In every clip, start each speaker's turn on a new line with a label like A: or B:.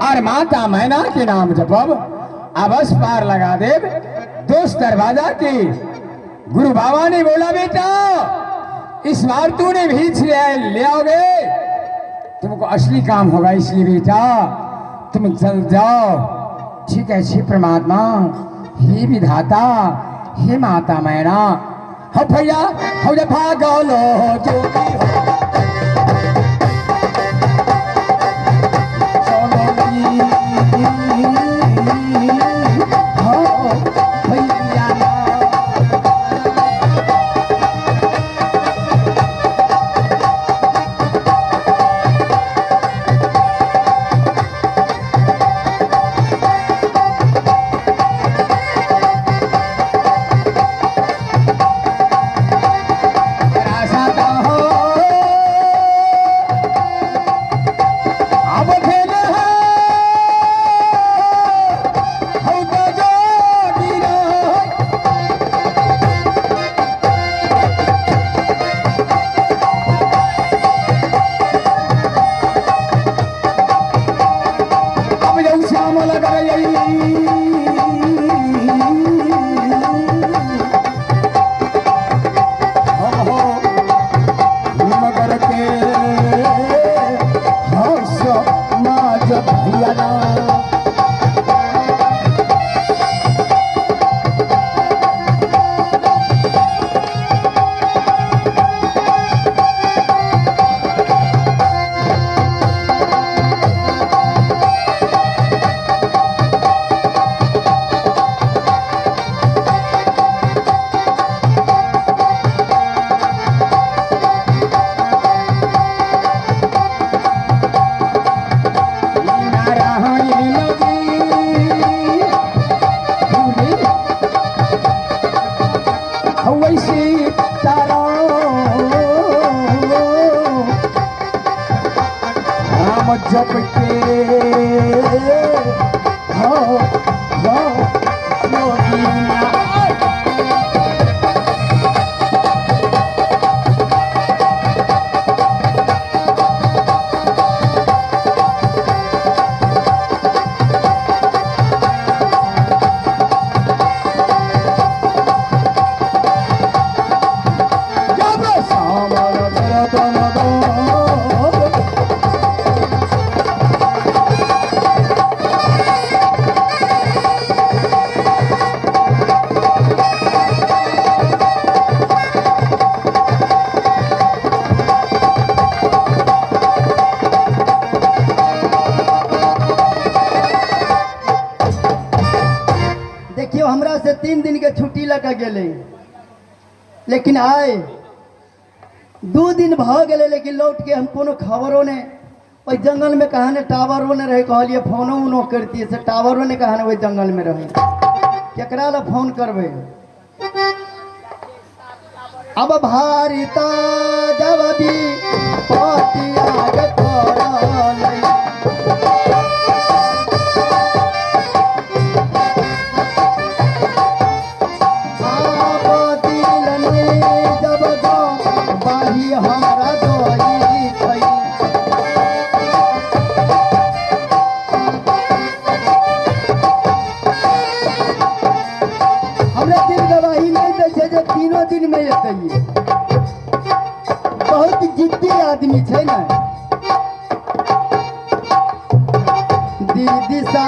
A: और माता मैना के नाम जपब अवश्य पार लगा दे। दोस्त दरवाजा की गुरु बाबा ने बोला बेटा इस बार तूने भीख ले आओगे, तुमको असली काम होगा, इसलिए बेटा तुम जल्द जाओ। ठीक है श्री परमात्मा, हे विधाता, हे माता मैना, हो भैया हो जा भागो लो जो भी हो। जप के हो
B: हमरा से 3 दिन के छुट्टी लगा गेले, लेकिन आए 2 दिन भ गेले, लेकिन लौट के हम कोनो खबरों ने ओई जंगल में कहा ने टावरों ने रहे, कहलिए फोनो उनो करती से टावरों ने कहा ने ओई जंगल में रहे, केकरा ला फोन करबे। अब भारिता जब भी पतिया के करले दिन में ये बहुत जिद्दी आदमी है ना। दीदी सा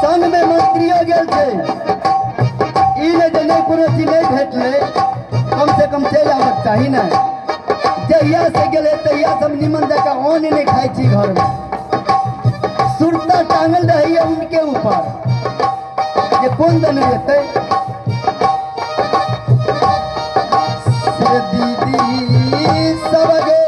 B: संग में मंत्रियों गेल थे, नहीं कोनो चीज नहीं भेटले, कम से कम चल आबक चाही ना। जहिया से गेले तहिया सब निमन जगह ओन नहीं खाई छी घर में, सुरता टांगल रही है उनके ऊपर, ये कौन दन रहते दीदी सब गे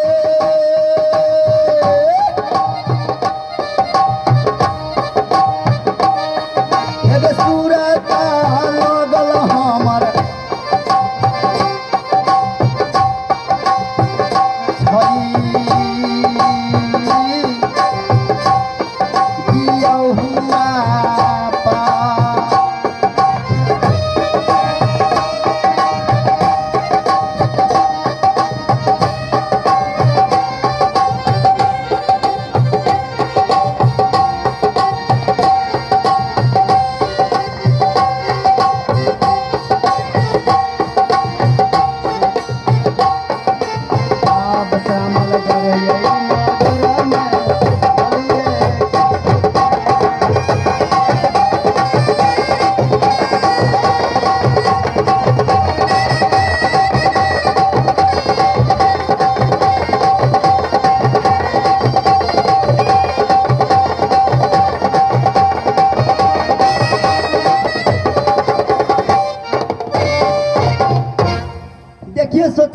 B: सूरता लगल हमर हुआ पा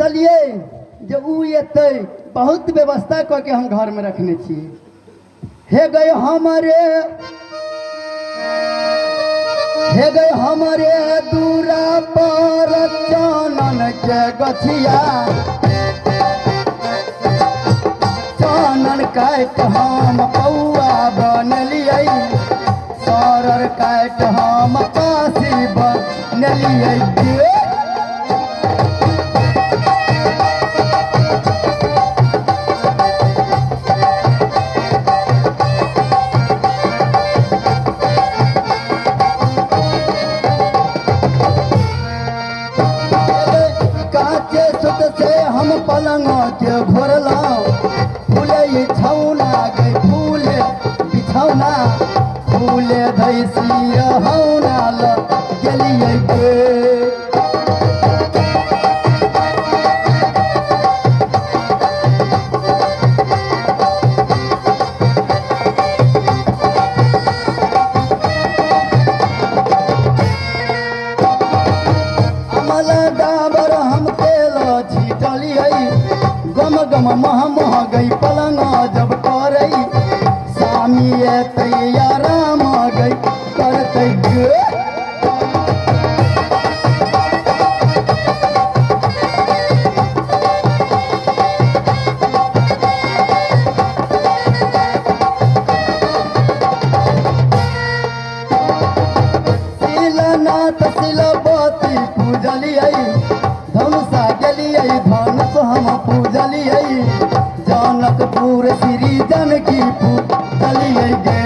B: सोचलिए जे ऊ एते बहुत व्यवस्था क के हम घर में रखने छी। हे गए हमारे दूरा पर चानन के गछिया, चानन काट हम पौआ बनलियै, सरर काट हम काशी बनलियै। काचे सुत से हम पलंग के घोरलौं, फूले छौना गई फूले बिछौना, फूले धैसी हौना ल गेलियै गे। डाबर हम तेल छीटलियै, गम गम मह मह गई पलंग जब करई, स्वामी एतै आराम गई करतै गे। शिलनाथ शिलवती पूजलियै, धनुषा गेलियै धनुष हम पूजलियै, जनकपुर श्री जानकी पूजलियै गे।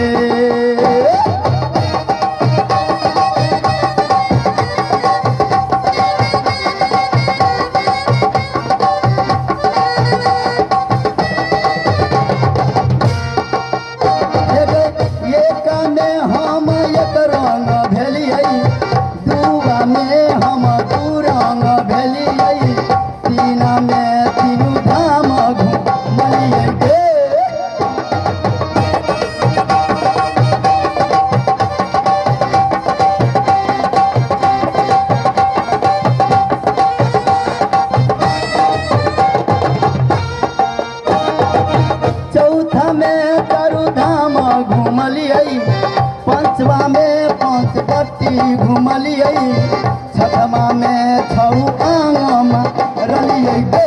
B: एक में हम एक रंग भेलियै, दूआ में हम दू रंग भेलियै, तीना में तीनू धाम घुमलियै गे। चौथा में चारू धाम घुमलियै, पांचवा में पांच पट्टी घुमलियै, छठमा में छौ आंगम रलियै गे।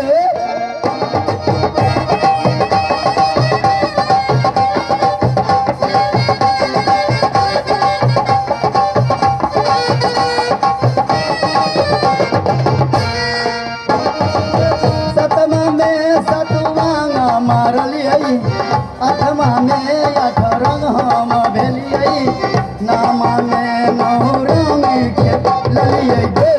B: सतमा में सतवांग मारलियै, आठमा में आठ रंग हम भेलियै, नामा में नौ रंग खेलियै गे।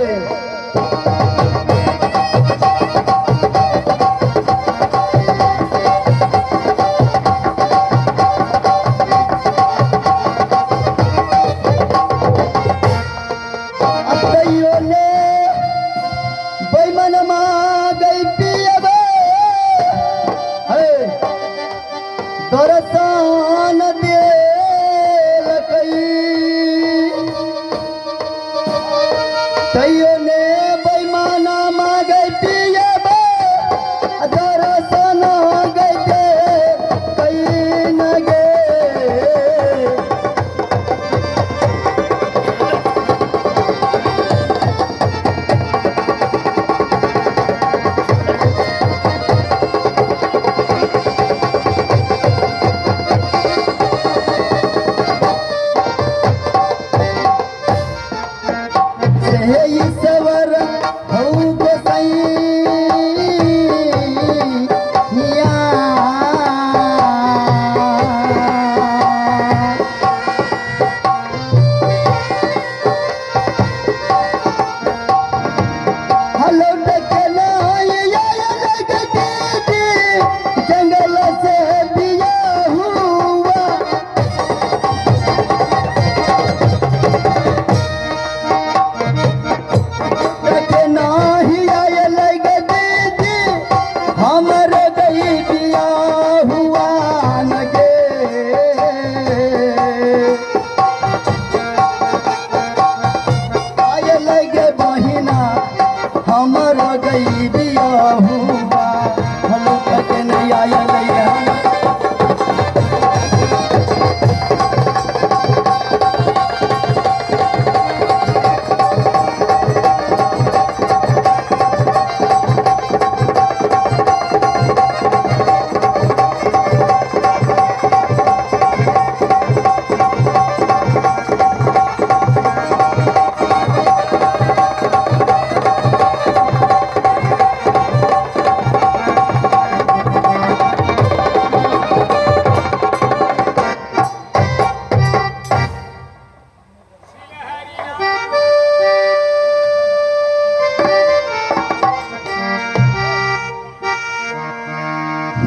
B: अतैयो ने बैमन गई पियबे, दर्शन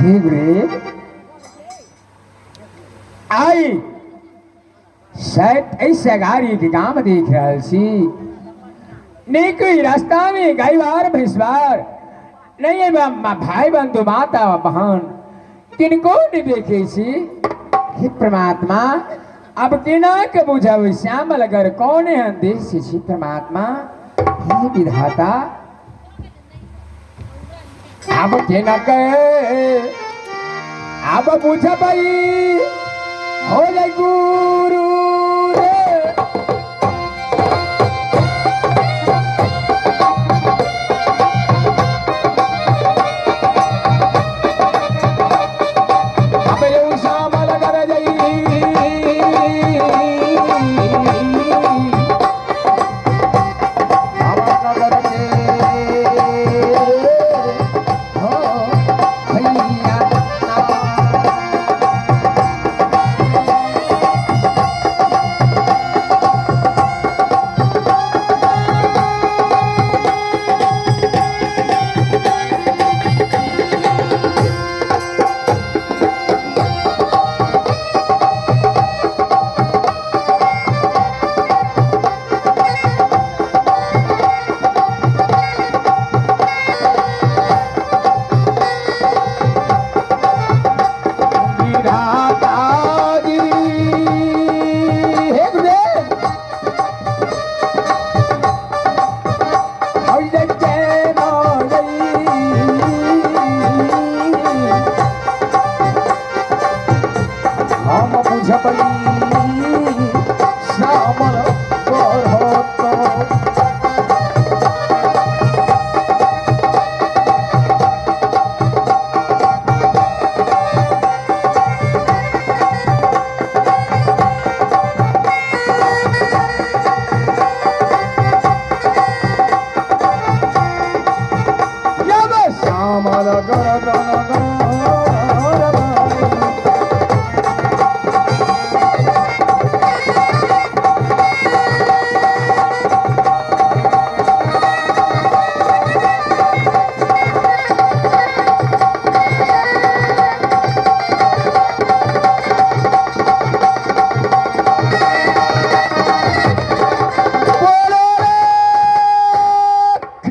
A: हे गुरुदेव आई शायद ऐसा गाड़ी के काम देख रहा छी नहीं कोई रास्ता में गायवार भैंसवार नहीं है भाई बंधु माता बहन किनको नहीं देखे छी हे परमात्मा अब किना के बुझाव श्यामल अगर कौन है देश छी परमात्मा हे विधाता अब किना के अब बुझा भाई हो जाए गुरु रे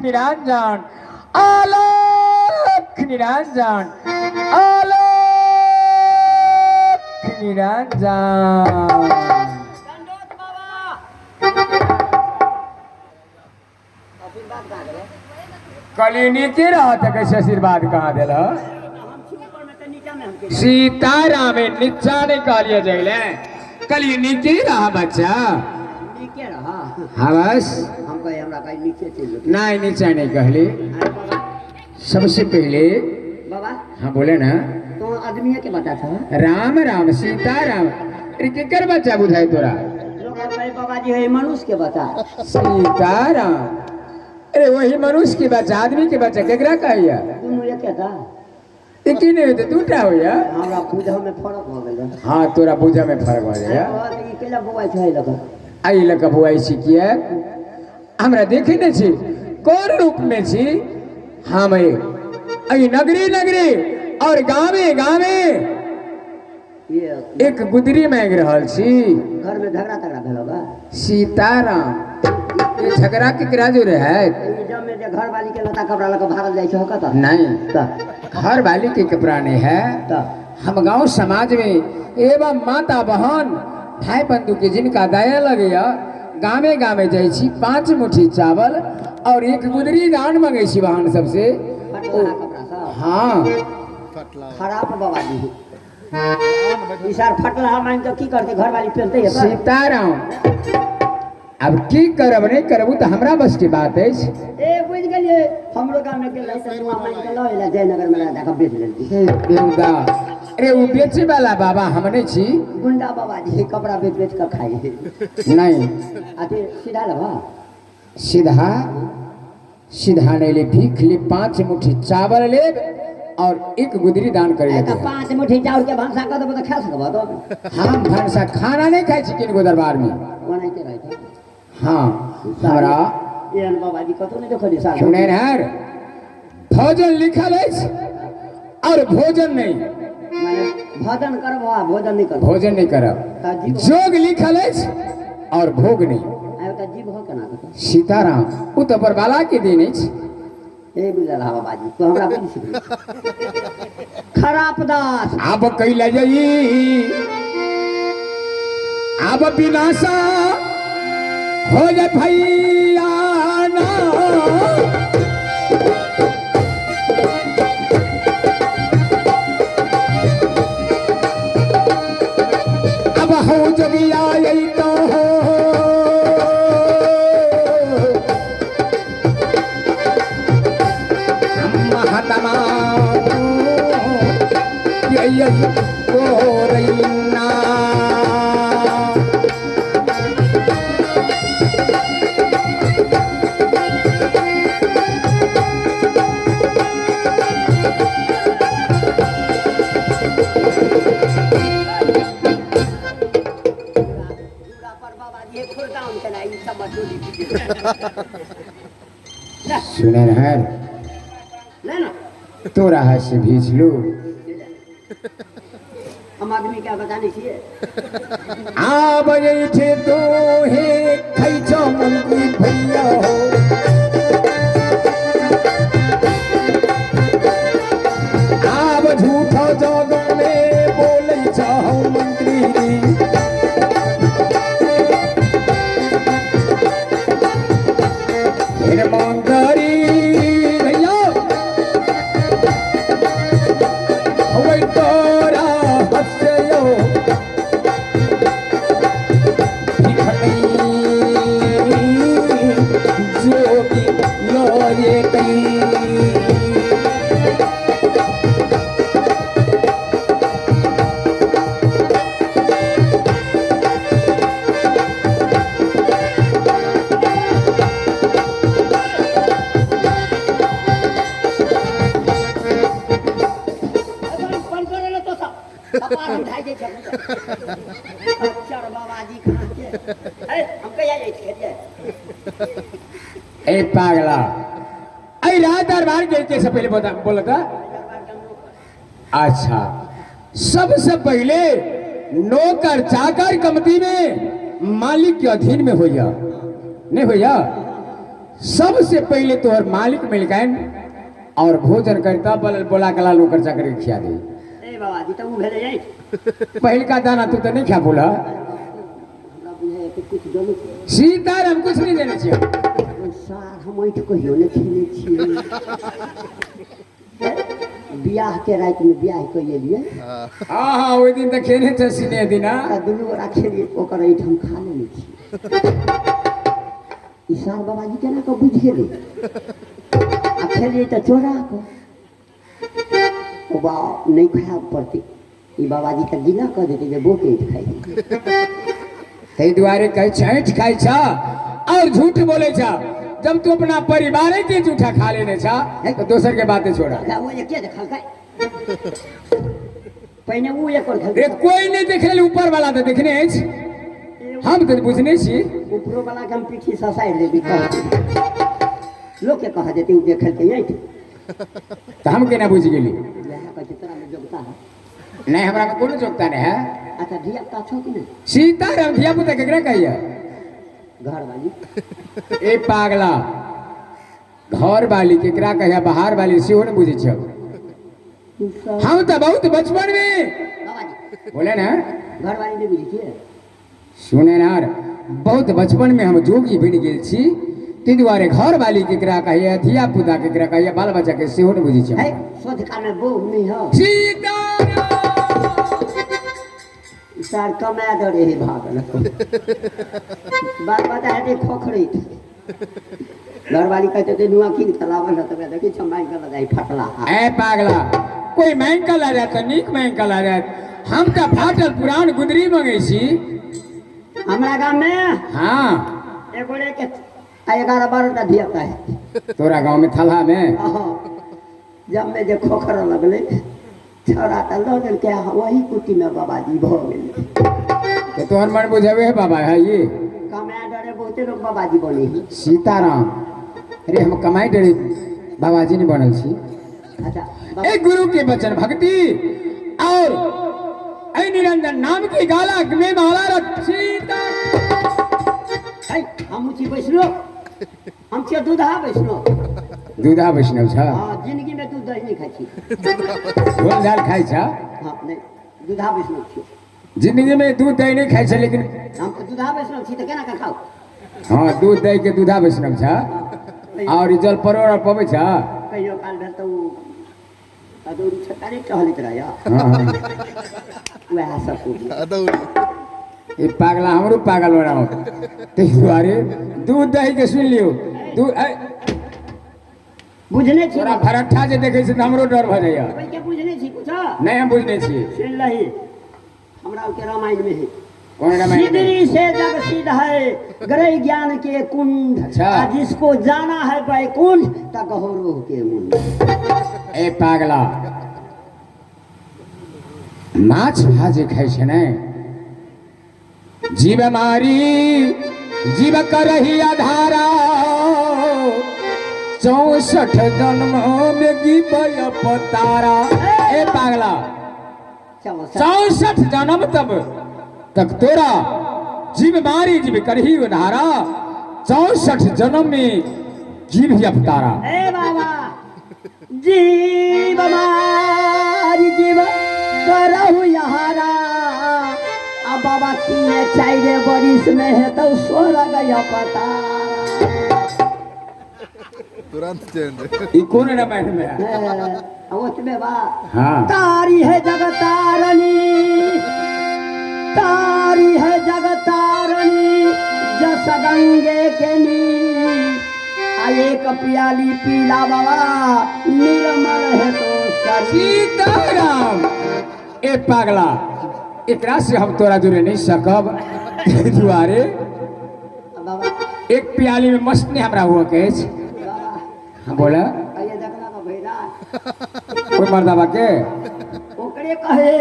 A: निरंजन आलोक निरंजन आलोक निरंजन कलिनी के रहा था कैसे आशीर्वाद कहाँ दिल सीताराम नीचा नहीं कहलिए जैले कलिनी के रहा बच्चा हाँ बस नहीं नीचा नहीं कहली सबसे पहले
B: बाबा
A: हाँ बोले ना
B: तो आदमी के बता था
A: राम राम सीताराम केकर बच्चा बुझाई तोरा
B: बाबा जी है मनुष्य के बता
A: सीताराम अरे वही मनुष्य के बच्चा आदमी के बच्चा केकरा कहिया
B: दोनों एक था
A: की नहीं होते दूटा हो या
B: हमरा पूजा में फर्क हो गया
A: हाँ तोरा पूजा में फर्क हो जाए
B: केला बुआई छै लगा
A: आई लगा बुआई छी किया हमरा देखे न छी कौन रूप में छी हम आई नगरी नगरी और गावे गावे एक गुदरी मांग रहल छी
B: घर में झगड़ा तगड़ा भेल होगा
A: सीताराम ये झगड़ा केकरा जो रहे
B: जब में घर वाली के लता कपड़ा लगा भागल जाय छै होका त
A: नहीं घर वाली के कपड़ा नहीं है हम गांव समाज में एवं माता बहन भाई बंधु के जिनका दया लगे गामे गामे जाय छी 5 मुट्ठी चावल और एक गुदरी दान मांगे छी बहन सबसे हाँ
B: खराब बाबा जी इशार फटला मान तो की करते घर वाली पहनते है
A: सीताराम अब की करब नहीं करबू तो हमरा बस की बात है
B: ए बुझ गेलिए हमरो गांव में के लइका दुआ मान के लइला जयनगर में राजा का बेच लेती
A: बेहुदा अरे वो बेचे वाला बाबा हम नहीं छी
B: गुंडा बाबा जी कपड़ा बेच बेच कर खाई
A: नहीं
B: आते सीधा लबा
A: सीधा सीधा नहीं ले भीख ले 5 मुट्ठी चावल ले और एक गुदरी दान कर
B: तो 5 मुट्ठी चावल के भंसा कर दबो तो खा सकबो तो
A: हम भंसा खाना नहीं खाई छी किनको दरबार में
B: बनाइते रहै छै
A: हाँ हमरा
B: एहन बाबा जी कतो नहीं देखो साल
A: सुने यार भोजन लिखल है और भोजन नहीं।
B: माने भोजन करब आ भोजन नहीं करब।
A: भोजन नहीं करब, जोग लिखल अछि और भोग नहीं।
B: आयो त जीव हो केना कत
A: सीताराम उ तो बरबाला के दिन अछि।
B: ए बुझल हा बाबाजी तो हमरा बुझ सिखली खराब दास
A: अब कैला जाई, अब विनाशा हो जाए भैया ना। अब हो जगिया यही तो हो महात्मा यही को रहीना। सुने है तो रहा से भीज लो।
B: हम आदमी क्या बताने चाहिए
A: आ बजे थे तो हे खैचो मंत्री भैया हो। आब झूठो जग में बोले चाहो मंत्री फिर मंगरी भैया वही तोरा हस्यो जो भी लोरे कई। ए पागला अरे रात दरबार के से पहले बोला था। अच्छा सबसे पहले नौकर चाकर कमती में मालिक के अधीन में होइया नहीं होइया। सबसे पहले तो हर मालिक मिलकन और भोजन करता बोला कला नौकर चाकर के खिया दे।
B: बाबाजी तो भेले जाई
A: पहल का दाना तू तो नहीं खा बोला। सीताराम कुछ नहीं देने चाहिए।
B: हम कहियो नहीं खेले छियै बियाह के रात में बियाह कइले लिए।
A: हाँ हाँ ओइ दिन तो खेने थे सिने दिना
B: दुनू गोरा खेली ओकर हम खा लेने छी। ईशान बाबाजी केना को बुझ गेली आ खेलिए तो चोरा को ओ बा नहीं खाया पड़ती ई बाबाजी का गिला कर देते जे बोके खाई
A: तई दुआरे कह छैठ खाई छा और झूठ बोले छा। जब तू अपना परिवार के झूठा खा लेने छा तो दोसर के बातें छोड़ा।
B: वो ये क्या देखल काय पहले वो एक और
A: रे कोई नहीं देखले ऊपर वाला तो देखने है हम तो बुझने छी।
B: ऊपर वाला के हम पीछे ससाई ले भी लोग के कहा देते उ देखल के यही
A: तो हम केना बुझ गेली
B: यहां का चित्रा में जोगता है
A: नहीं हमरा को कोनो जोगता नहीं है।
B: अच्छा धिया पुता छो कि नहीं
A: सीताराम धिया पुता केकरा कहिया
B: घर वाली
A: ए पागला घर वाली केकरा कहिया बाहर वाली सेहो न बुझे छ। हम तो बहुत बचपन में
B: बाबाजी
A: बोले ना
B: घर वाली नहीं बुझी
A: सुने ना बहुत बचपन में हम जोगी बन गेल छी। ती दुआरे घर वाली केकरा कहिया धिया पुता केकरा कहिया बाल बच्चा के सेहो न बुझे छ।
B: है सोच का में बो नहीं हो
A: सीताराम
B: सर कमा दरे ही भागल बात बता है खोखरी घर वाली कहते थे नुआ किन खलावन रहता है देखी छमाई का लगाई फटला
A: ए पागला कोई महंगा ला जात नीक महंगा ला जात हम का फाटल पुरान गुदरी मंगे छी
B: हमरा गांव में।
A: हां
B: एगो के 11-12 टा धिया है
A: तोरा गांव में थला में
B: जब में जे खोखर लगले छोरा त लोगन के वही कुटी में बाबाजी भ गेल
A: तो तोहर मन बुझावे है बाबा है ये
B: कमाया डरे बहुते लोग बाबाजी बने
A: सीताराम। अरे हम कमाई डरे बाबाजी नहीं बनल छी
B: अच्छा
A: एक गुरु के वचन भक्ति और ऐ निरंजन नाम की गाला में माला रख सीता।
B: हम छी वैष्णव, हम छी दूधा वैष्णव।
A: दूधा वैष्णव छ?
B: हाँ, जिंदगी में दूध दही नहीं खाई छी।
A: झोल झाल खाई छ?
B: हाँ, नहीं, दूधा वैष्णव छी।
A: जिंदगी में दूध दही नहीं खाई छ, लेकिन
B: हम तो दूधा वैष्णव छी तो केना का खाओ?
A: हाँ, दूध दही के दूधा वैष्णव छ। और जल परोर पबै छ?
B: कहियो काल भेल तो अदौरी छक्का नहीं टहलित रहया। वह सब कुछ
A: ये पागला हमरो पागल बनाओ ते दुआरे दूध दही के सुन लियो। दूध
B: बुझने छी
A: तोरा भरट्ठा जे देखे से हमरो डर भ जाइया।
B: के बुझने छी कुछ?
A: नहीं हम बुझने छी।
B: सुन लही, हमरा के रामायण में है।
A: कौन रामायण में?
B: सिद्धि से जग सिद्ध है, ग्रह ज्ञान के कुंड।
A: अच्छा।
B: जिसको जाना है वैकुंठ ता गहरो के मुंड।
A: ए पागला, माछ भाजे खाई छै ने, जीव मारी जीव करही आधारा, 64 जन्म में गिबय पतारा। ए पागला, 64 जन्म तक तोरा जीव मारी जीव करही आधारा, 64 जन्म में जीव ही अवतारा।
B: ए बाबा, जीव मारी जीव करहु यहारा, अब बाबा 3-4 बरिस में है तो 16 गया पता।
C: तुरंत चेंज।
A: ई कौन रामायण में है?
B: उसमें बा
A: हाँ।
B: तारी है जगतारणी, तारी है जगतारणी, जस गंगे के नी। एक प्याली पीला बाबा, निर्मल है तो
A: सीताराम। ए पागला, एकरा से हम तोरा जुड़े नहीं सकब। दुआरे
B: बाबा
A: एक प्याली में मस्त ने हमरा हुआ केच। हाँ बोला,
B: ये देखना तो भैया
A: कोई मर्दाबा के
B: ओकरे कहे।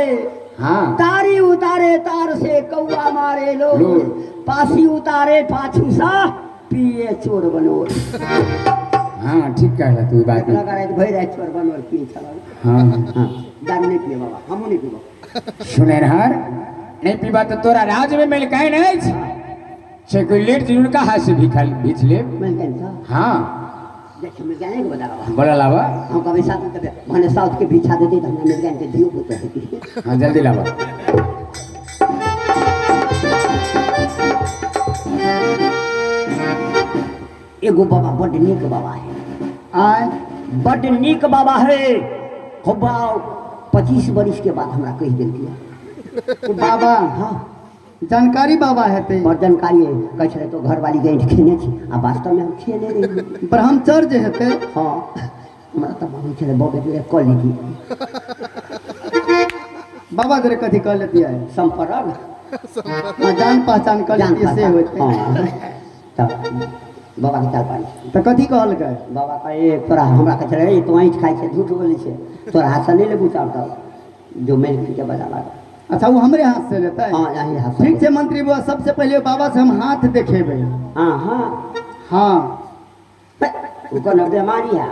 A: हाँ
B: तारी उतारे तार से कौआ मारे लो, पासी उतारे पाछू सा पिए चोर बनोर।
A: हाँ ठीक कहला तू बात में।
B: लगा रहे भई रहे चोर बनोर पिए चला।
A: हाँ
B: हाँ, दारू नहीं पिए बाबा, हमू नहीं पीबो।
A: सुने नहर नहीं पीबा तो तोरा राज में मिल कहीं नहीं छे। कोई लेट जरूर का हाथ से भीच ले।
B: मैं कहता
A: हाँ
B: देख मिल गया नहीं बता बाबा।
A: बोला लावा।
B: हम कभी साथ में तब माने साउथ के बिछा देते तो हमने मिल गया के दियो पुत्र है।
A: हाँ जल्दी लावा।
B: एगो बाबा बड़ नीक बाबा है। आय बड़ नीक बाबा है। हो बाऊ 25 बरिस के बाद हमरा कह दिल किया।
D: बाबा
B: हाँ
D: जानकारी बाबा है ते
B: बड़ जानकारी है। कह छे तो घर वाली गई खेने छी आ वास्तव में हम खेले रही।
D: ब्रह्मचर्य है ते।
B: हाँ हमरा तो मालूम चले बबे के कॉल ली
D: बाबा जरे कथी कर लेती है
B: संपर्क।
D: हाँ, जान पहचान कर
B: जान
D: लेती से होते।
B: हाँ तब बाबा के चाल पानी
D: तो कथी कहल गए?
B: बाबा कहे तोरा हमरा कह रहे तो ऐठ खाई छे झूठ बोले छे तोरा हाथ से नहीं ले बुचाता जो मेल के बजा लगा।
D: अच्छा वो हमरे हाथ से लेता है?
B: हाँ यही हाथ से।
D: ठीक है मंत्री बुआ, सबसे पहले बाबा से हम हाथ देखेबे।
B: हाँ हाँ
D: हाँ
B: उनको न बीमारी है।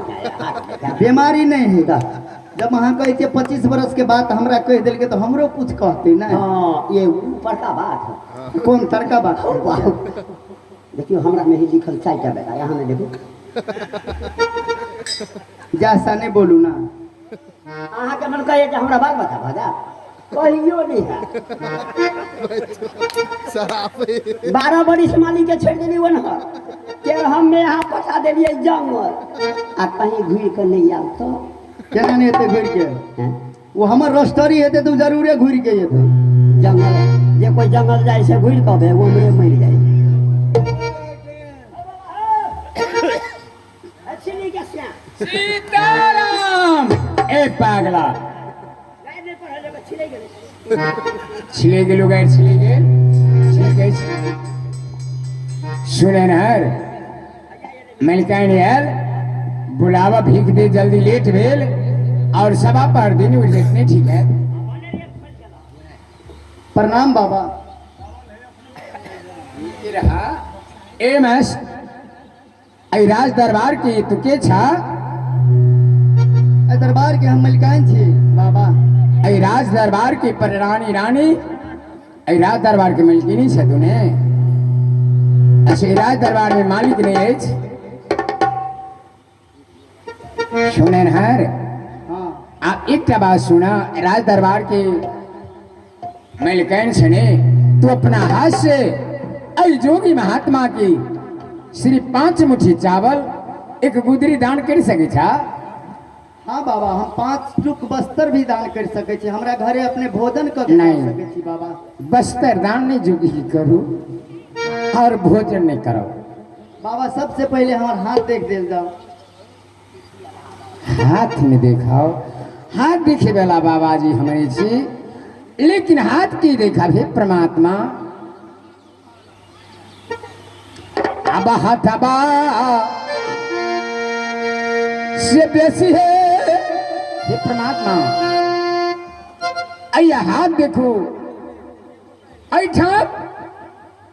D: बीमारी नहीं है। जब वहाँ कहते 25 बरस के बाद हमरा कह दिल के तो हमरो कुछ कहते ना।
B: हाँ ये ऊपर का बात है।
D: कौन तरका बात?
B: देखियो हमरा में ही लिखल 4टा बेटा यहाँ में देखो।
D: जैसा नहीं बोलू ना।
B: अहाँ के मन कहे हमरा बाल बता भजा कहियो नहीं है। 12 बरिस माली के छोड़ देली वन के हम में यहाँ पठा देलिए जंगल आ कहीं घूर के नहीं आल तो
D: केना नहीं हेते घूर के?
B: हैं?
D: वो हमर रस्टरी हेते तो जरूरे घूर के हेते।
B: जंगल जे कोई जंगल जाए से घूर के वो मेरे मर जाए।
A: सीताराम। ए पागला छिले गेलो गाड़ी छिले गेल सुने नहर मलिकाइन यार बुलावा भीख दे जल्दी लेट भेल और सभा पर दिन उठने ठीक है।
D: प्रणाम बाबा।
A: ये रहा एमएस आई राज दरबार की तू के छा
B: दरबार के हम मलिकान छी बाबा।
A: ऐ राज दरबार की पररानी रानी ऐ राज दरबार के मलकिनी छे तूने। अच्छा राज दरबार में मालिक नहीं है सुने हर
B: हाँ
A: आप एक बात सुना राज दरबार के मलिकान छे तू अपना हाथ से ऐ जोगी महात्मा की सिर्फ 5 मुट्ठी चावल एक गुदरी दान कर सके छा।
B: हाँ बाबा हम 5 टुक बस्तर भी दान कर सके छी। हमरा घरे अपने भोजन कर
A: नहीं।
B: सके छी बाबा।
A: बस्तर दान नहीं जोगी की करू और भोजन नहीं करो।
B: बाबा सबसे पहले हमार हाथ देख देल जाओ।
A: हाथ में देखाओ हाथ देखे वाला बाबा जी हमारे छी लेकिन हाथ की देखा भी परमात्मा अब हथबा से बेसी है हे परमात्मा। अया हाथ देखो ऐठा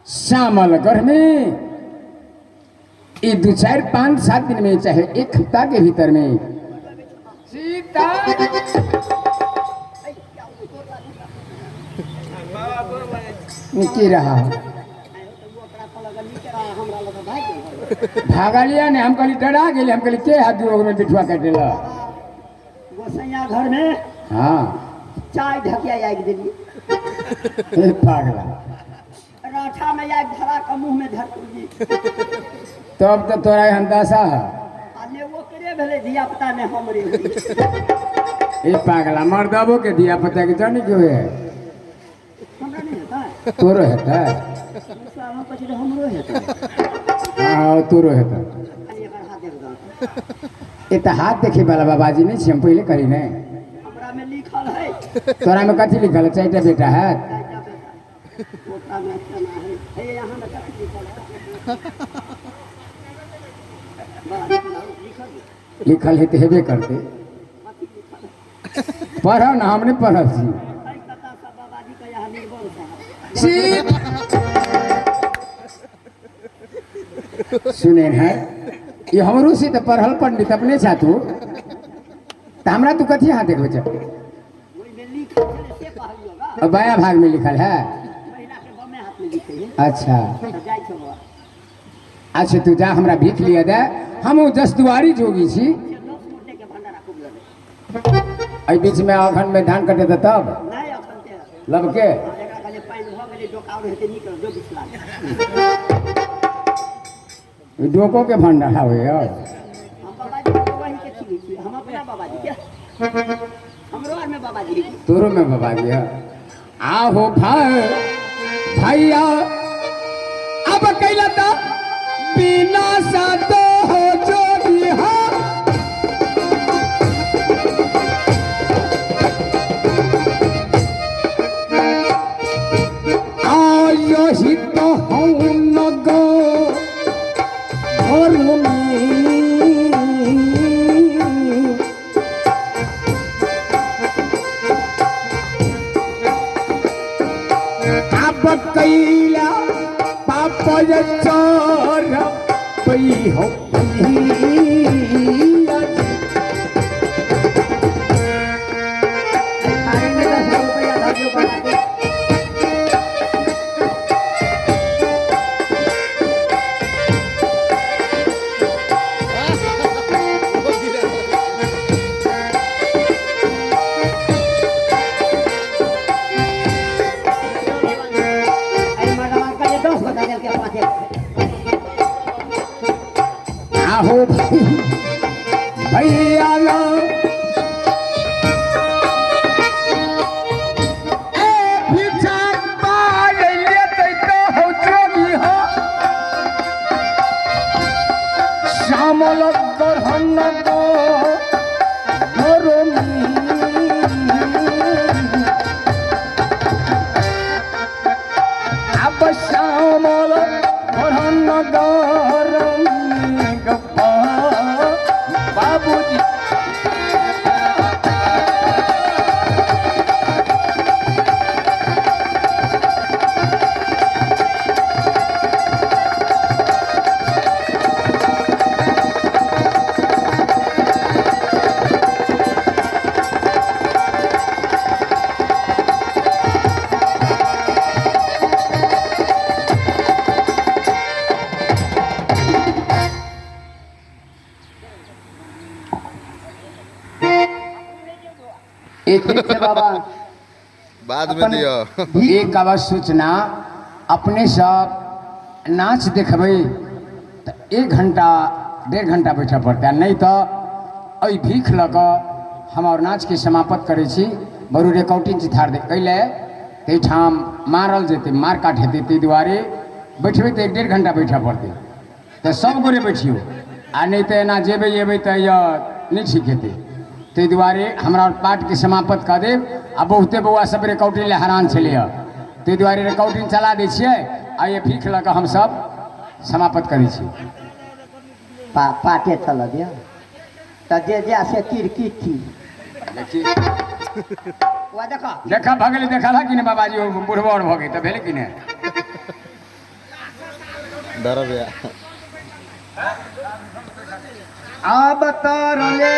A: श्यामल घर में ये 2 4 5 7 दिन में चाहे 1 हफ्ता के भीतर में सीता की रहा भागा लिया ने हम कहली डरा गेली हम कहली के हाथ दुगो में बिठवा काटेला
B: गोसैया घर में
A: हाँ
B: चाय ढकिया आग दिली
A: ए पागला
B: राठा में आग धरा का मुंह में धर दी।
A: तब तो तोरा अंदाजा है
B: आने वो करे भेले धिया पुता ने हमरे
A: ए पागला मर्दबो के दिया पता के जानी क्यों है
B: हमरा नहीं होता
A: तोरो हेता
B: हम पछे हमरो होता।
A: हाँ तोरो हेता
B: खाली एकर हाथ देख दो।
A: ए त हाथ देखे वाला बाबाजी नहीं छी हम पहले करी ने
B: हमरा में लिखल है
A: तोरा में कथी लिखल है 4टा बेटा है
B: ओकरा में तना है हे यहां में कथी लिखल है बस लिखल
A: लिखल है तो हेबे करते पढ़ो ना हमने पढ़ल छी
B: है कथा सब बाबाजी का यहां निर्बल साहब।
A: सुने है ये हमरो से तो पढ़ल पंडित अपने साथू तो हमरा तू कथी हाथ देखो छ
B: वही में लिखल है से कहलियो बा
A: अब बाया भाग में लिखल है
B: महिला के बमे हाथ में लिखे है
A: अच्छा
B: तो जाय छ बा
A: अच्छा तू जा हमरा भीख लिया दे हम 10 दुआरी जोगी छी
B: 10 मोटे के भंडारा खूब लगे
A: एहि बीच में अखन में धान कटे दे तब
B: नहीं अखन ते
A: लब के
B: एकरा कहले पानी भ गेले डोकाव रहते निकल जो बिसला
A: डोको के भंडारा हुए यार
B: हम बाबाजी को वही के छी छी हम अपना बाबाजी के हमरो आर में बाबाजी है।
A: तोरो में बाबा गया आहो भाई भैया अब कैला तो बिना सातो हो जोगी हो आयो ही तो हूँ न गो घर में कैला पाप चोर पई हो आहो भैया लो श्यामल ग्रहण को अब श्यामल ग्रहण गरम गप्पा एक
B: ठीक है बाबा
C: बाद में
B: अपन
C: दियो।
A: एक अवश्य सूचना अपने सब नाच देखबै तो 1 घंटा 1.5 घंटा बैठा पड़ता है, नहीं तो अई भीख लऽ कऽ हम और नाच के समाप्त करै छी। बरू रिकॉर्डिंग चिथार दे कैले तैठाम मारल जेतै, मार काट हेतै, ताहि दुआरे बैठबै तो 1.5 घंटा बैठा पड़तै। तो सब गोरे बैठियो, आ नहीं तो एना जेबै एबै तो नहीं ठीक हेतै। ताहि दुआरे हमरा और पाठ के समाप्त कऽ देब। आ बहुते बौआ सब रिकॉर्डिंग ले हैरान छलै, ताहि दुआरे रिकॉर्डिंग चला दै छियै आ ये भीख लऽ कऽ हमसब समाप्त करै छी।
D: पाटे चल दिया तो जे जा से किरकिर थी वह देखो
A: देखा भगले देखा कि नहीं बाबाजी बुढ़बा और भगे तो भेले कि नहीं।
C: डर गया।
B: अब तर ले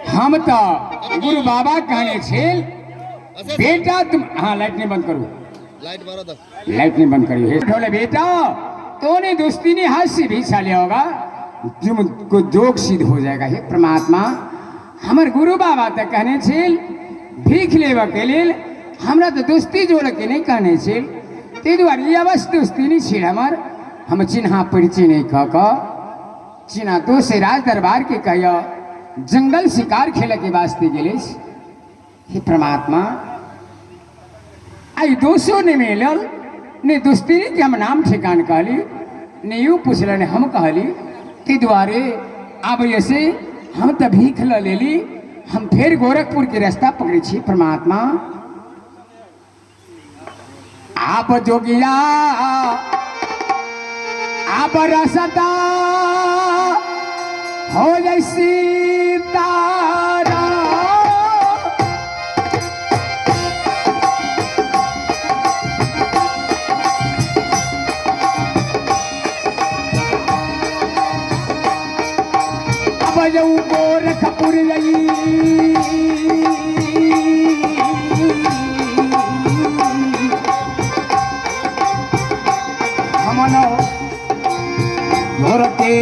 A: हम तो गुरु बाबा कहने छेल बेटा तुम, हाँ लाइट नहीं बंद करो,
C: लाइट मारो तो
A: लाइट नहीं बंद करिए। बोले बेटा तो ने दोस्ती ने हाथ से भी छा लिया होगा, तुमको जोग सिद्ध हो जाएगा। हे परमात्मा हमार गुरु बाबा तो कहने छेल भीख लेवा के लेल हमरा तो दोस्ती जोड़ के नहीं कहने छेल, ते दुआरे ये बस दोस्ती नहीं छेल हमार। हम चिन्हा परिचय नहीं कह चिन्हा तो से राज दरबार के कहियो जंगल शिकार खेले के वास्ते गेले। हे परमात्मा आई दोषो ने मिलल ने दोस्ती के हम नाम ठिकान कहली ने यू पूछल ने हम कहली, ते द्वारे अब ऐसे हम तो भीख ल लेली, हम फिर गोरखपुर के रास्ता पकड़े छी। परमात्मा आप जोगिया आप रसता हो जाए सीतारा, अब जाऊ गोरखपुर हमनो गोरखे